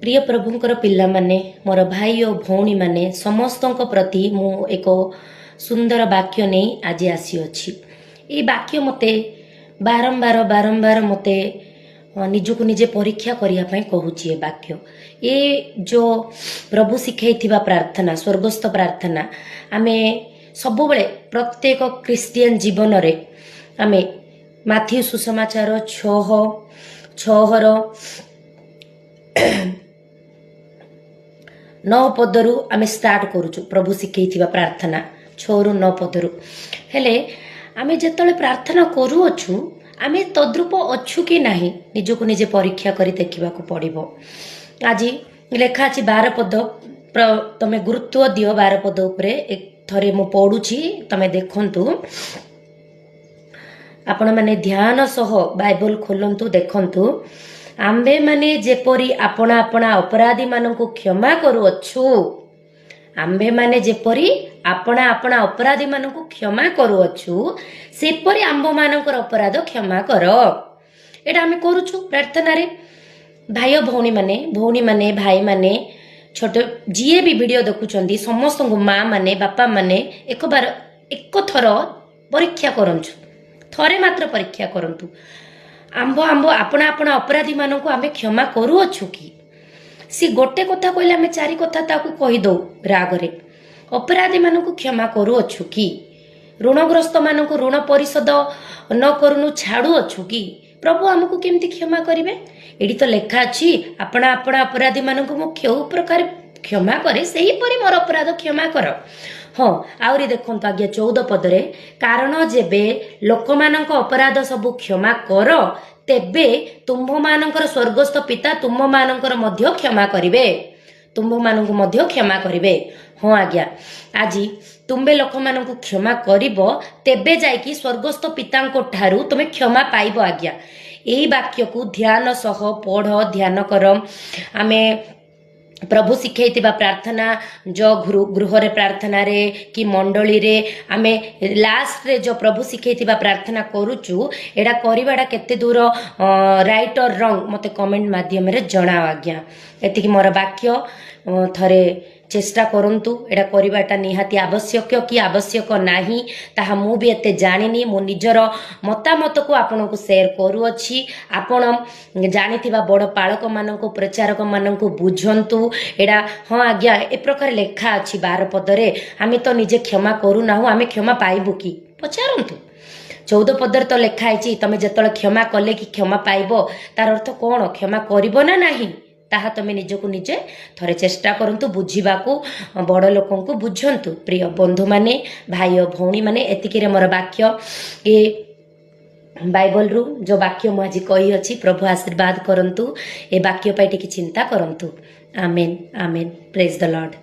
प्रिय प्रभुंकर पिला माने मोर भाई और भौणी माने समस्तों प्रति मु एक सुंदर वाक्य नहीं आज आसी अच्छी ये वाक्य मते बारंबार बारंबार मते निजक निजे परीक्षा करने कहूँ ये वाक्य ये जो प्रभु शिखाई प्रार्थना स्वर्गस्थ प्रार्थना आमे सब बेले प्रत्येक क्रिस्टियन जीवन रे आमे माथ्यू सुसमाचार 6:6 9 पदरू आमे स्टार्ट करूचु प्रभु शिखाई प्रार्थना 6-9 पदरू हेले आमे जेतले प्रार्थना करूछु आमे तद्रूप अच्छु कि नाही निजको निजे परीक्षा करी देखा पड़ो। आज लेखा अच्छी 12 पद तमे गुरुत्व दियो 12 पद उपरे एक थरे मु पढ़ुछि तमे देखंतु आपण माने ध्यान सह बाइबल खोलंतु देखंतु आम्भे माने जेपरी आपणा आपणा अपराधी मानकु क्षमा करूअछु आम्भे माने जेपरी आपणा आपणा अपराधी मानकु क्षमा करूअछु सेपरी आम्भ मानकर अपराध क्षमा कर। एटा आमे करूछु प्रार्थना रे भाई भौणी माने भाई माने छोट जीए भी वीडियो देखुचंदी समस्त माँ माने बापा माने एक बार एक थर परीक्षा करंछु थरे मात्र परीक्षा करंतु आंब आंब आपणा आपणा अपराधी मानकु आमे क्षमा करूअछु कि सी गोटे कथा कहले आमे चारि कथा ताकू कहि दो राग रे अपराधी मानकु क्षमा करूअछु कि ऋणग्रस्त मानकु ऋण परिशोध न करूनु छाड़ुअछु कि प्रभु आमको केमती क्षमा करिवे एडी तो लेखा अछि आपणा आपणा अपराधी मानकु मु केउ प्रकार क्षमा करे सही परि मोर अपराध क्षमा कर। हाँ आउरी देखंतु आज्ञा 14 पदरे कारण जेबे लोक मानक अपराध सबु क्षमा कर तेबे तुम्भ मानकर स्वर्गस्थ पिता तुम्भ मानकर मध्य क्षमा करिवे तुम्भ मानकु मध्य क्षमा करिवे। हाँ आज्ञा आज तुम्बे लोक मानकु क्षमा करिवो तेबे जाइकी स्वर्गस्थ पितांको ठारू तुमे क्षमा पाइबो। आज्ञा एही वाक्य को ध्यान सह पढ़ ध्यान कर आमे प्रभु शिखाई प्रार्थना जो गृह रे प्रार्थना रे कि मंडली रे आमे लास्ट रे जो प्रभु शिखाई प्रार्थना करूचु एडा करिवाडा केते दूर राइट और रॉन्ग मते कमेंट माध्यम रे जणाओ। आज्ञा एतिकी मोर वाक्य थरे चेष्टा करंतु एडा करिवाटा निहाती आवश्यक कि आवश्यक नाही ताहा मु भी एते जानिनी मो निजर मतामत को आपन को शेयर करूअछि आपण जानिथिबा बड़ पालक माननको प्रचारक माननको बुझंतु एडा। हाँ आज्ञा ए प्रकार लेखा अछि 12 पदरे आमे तो निजे क्षमा करू नाहु आमे क्षमा पाइबु कि पचारंतु 14 पदर तो लेखा आइछि तमे जेतले क्षमा कले कि क्षमा पाइबो तार अर्थ कोन क्षमा करिवो ना नाही ताहा तमे निजको निजे थरे चेष्टा करंतु बुझिबाकू बड़ लोकंकु बुझंतु। प्रिय बंधु माने भाई और भौणी माने एतिकी रे मोर वाक्य ए बाइबल रु जो वाक्य मु आज कही अछि प्रभु आशीर्वाद करंतु ए वाक्य पाई टिके चिंता करंतु। आमेन आमेन प्रेज द लॉर्ड।